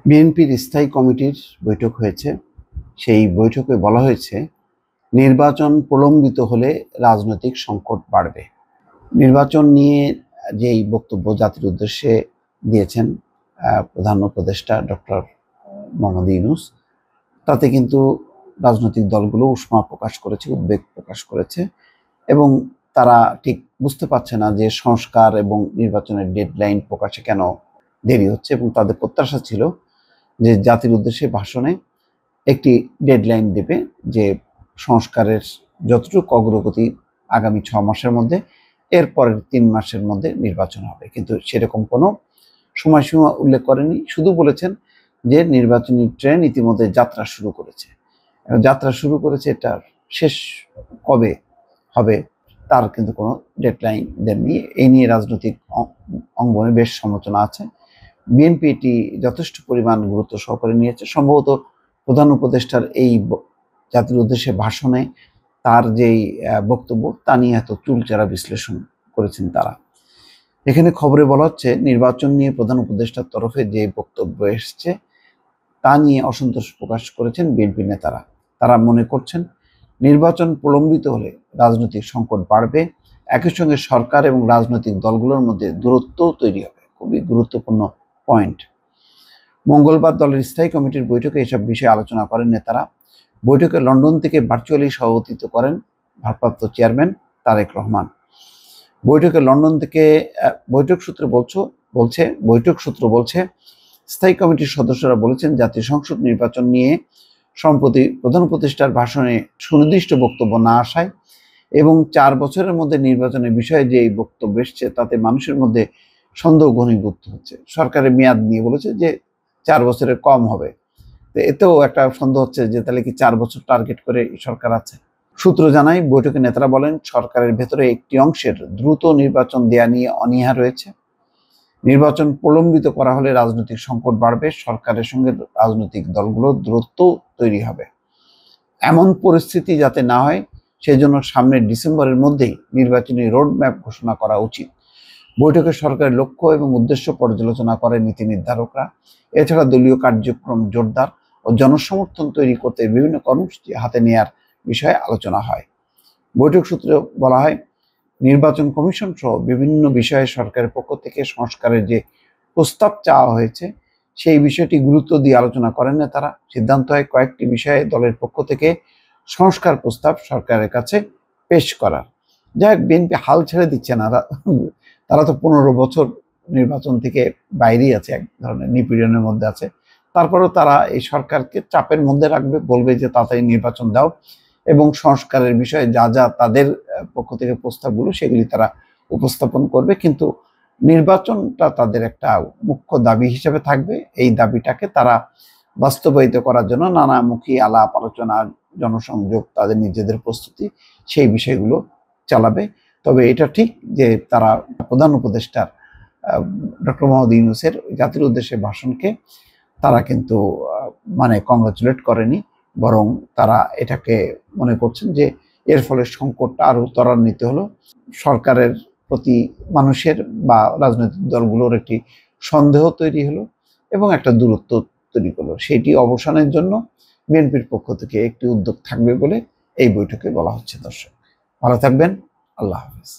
বিএনপির স্থায়ী কমিটির বৈঠক হয়েছে। সেই বৈঠকে বলা হয়েছে, নির্বাচন প্রলম্বিত হলে রাজনৈতিক সংকট বাড়বে। নির্বাচন নিয়ে যেই বক্তব্য জাতির উদ্দেশ্যে দিয়েছেন প্রধান উপদেষ্টা ডক্টর মোহাম্মদ ইউনূস, তাতে কিন্তু রাজনৈতিক দলগুলো উষ্মা প্রকাশ করেছে, উদ্বেগ প্রকাশ করেছে এবং তারা ঠিক বুঝতে পারছে না যে সংস্কার এবং নির্বাচনের ডেডলাইন প্রকাশে কেন দেরি হচ্ছে, এবং তাদের প্রত্যাশা ছিল যে জাতির উদ্দেশ্যে ভাষণে একটি ডেডলাইন দেবে যে সংস্কারের যতটুকু অগ্রগতি আগামী 6 মাসের মধ্যে, এর পরের 3 মাসের মধ্যে নির্বাচন হবে। কিন্তু সেরকম কোনো সময়সীমা উল্লেখ করেনি, শুধু বলেছেন যে নির্বাচনী ট্রেন ইতিমধ্যে যাত্রা শুরু করেছে। যাত্রা শুরু করেছে, এটা শেষ কবে হবে তার কিন্তু কোনো ডেডলাইন দেননি। এই নিয়ে রাজনৈতিক অঙ্গনে বেশ সমালোচনা আছে। বিএনপি এটি যথেষ্ট পরিমাণ গুরুত্ব সহকারে নিয়েছে। সম্ভবত প্রধান উপদেষ্টার এই জাতির উদ্দেশ্যে ভাষণে তার যেই বক্তব্য তা নিয়ে এত চুলচেরা বিশ্লেষণ করেছেন তারা। এখানে খবরে বলা হচ্ছে, নির্বাচন নিয়ে প্রধান উপদেষ্টার তরফে যে বক্তব্য এসছে তা নিয়ে অসন্তোষ প্রকাশ করেছেন বিএনপি নেতারা। তারা মনে করছেন, নির্বাচন প্রলম্বিত হলে রাজনৈতিক সংকট বাড়বে, একই সঙ্গে সরকার এবং রাজনৈতিক দলগুলোর মধ্যে দূরত্ব তৈরি হবে। খুবই গুরুত্বপূর্ণ পয়েন্ট। মঙ্গলবার দলের স্থায়ী কমিটির বৈঠকে এসব বিষয়ে আলোচনা করেন নেতারা। বৈঠকে লন্ডন থেকে ভার্চুয়ালি সভাপতিত্ব করেন ভারপ্রাপ্ত চেয়ারম্যান তারেক রহমান। বৈঠকে লন্ডন থেকে বৈঠক সূত্র বলছে স্থায়ী কমিটির সদস্যরা বলেছেন, জাতীয় সংসদ নির্বাচন নিয়ে সম্প্রতি প্রধান উপদেষ্টার ভাষণে সুনির্দিষ্ট বক্তব্য না আসায় এবং 4 বছরের মধ্যে নির্বাচনের বিষয়ে যে এই বক্তব্য এসছে তাতে মানুষের মধ্যে সন্দেহ ঘনীভূত হচ্ছে। সরকারের মেয়াদ নিয়ে বলেছে যে 4 বছরের কম হবে। তো এতেও একটা সন্দেহ হচ্ছে যে তাহলে কি 4 বছর টার্গেট করে সরকার আছে। সূত্র জানায়, বৈঠকে নেতারা বলেন, সরকারের ভেতরে একটি অংশের দ্রুত নির্বাচন দেয়া নিয়ে অনীহা রয়েছে। নির্বাচন প্রলম্বিত করা হলে রাজনৈতিক সংকট বাড়বে, সরকারের সঙ্গে রাজনৈতিক দলগুলোর দূরত্ব তৈরি হবে। এমন পরিস্থিতি যাতে না হয় সেজন্য সামনের ডিসেম্বরের মধ্যেই নির্বাচনী রোডম্যাপ ঘোষণা করা উচিত। বৈঠকে সরকারের লক্ষ্য এবং উদ্দেশ্য পর্যালোচনা করে নীতি নির্ধারকরা। এছাড়া দলীয় কার্যক্রম জোরদার ও জনসমর্থন তৈরি করতে বিভিন্ন কর্মসূচি হাতে নেওয়ার বিষয়ে আলোচনা হয়। বৈঠক সূত্রে বলা হয়, নির্বাচন কমিশন সহ বিভিন্ন বিষয়ে সরকারের পক্ষ থেকে সংস্কারের যে প্রস্তাব চাওয়া হয়েছে সেই বিষয়টি গুরুত্ব দিয়ে আলোচনা করেন না তারা। সিদ্ধান্ত হয় কয়েকটি বিষয়ে দলের পক্ষ থেকে সংস্কার প্রস্তাব সরকারের কাছে পেশ করার। যাই হোক, বিএনপি হাল ছেড়ে দিচ্ছে না। তারা তো 15 বছর নির্বাচন থেকে বাইরেই আছে, এক ধরনের নিপীড়নের মধ্যে আছে। তারপরেও তারা এই সরকারকে চাপের মধ্যে রাখবে, বলবে যে তাড়াতাড়ি নির্বাচন দাও এবং সংস্কারের বিষয়ে যা যা তাদের পক্ষ থেকে প্রস্তাবগুলো সেগুলি তারা উপস্থাপন করবে। কিন্তু নির্বাচনটা তাদের একটা মুখ্য দাবি হিসেবে থাকবে। এই দাবিটাকে তারা বাস্তবায়িত করার জন্য নানামুখী আলাপ আলোচনা, জনসংযোগ, তাদের নিজেদের প্রস্তুতি, সেই বিষয়গুলো চালাবে। তবে এটা ঠিক যে তারা প্রধান উপদেষ্টার ডক্টর মোহাম্মদ ইউনূসের জাতির উদ্দেশ্যে ভাষণকে তারা কিন্তু কংগ্রাচুলেট করেনি, বরং তারা এটাকে মনে করছেন যে এর ফলে সংকটটা আরো ত্বরান্বিত হলো। সরকারের প্রতি মানুষের বা রাজনৈতিক দলগুলোর একটি সন্দেহ তৈরি হলো এবং একটা দূরত্ব তৈরি করলো। সেটি অবসানের জন্য বিএনপির পক্ষ থেকে একটি উদ্যোগ থাকবে বলে এই বৈঠকে বলা হচ্ছে। দর্শক ভালো থাকবেন, আল্লাহ হাফেজ।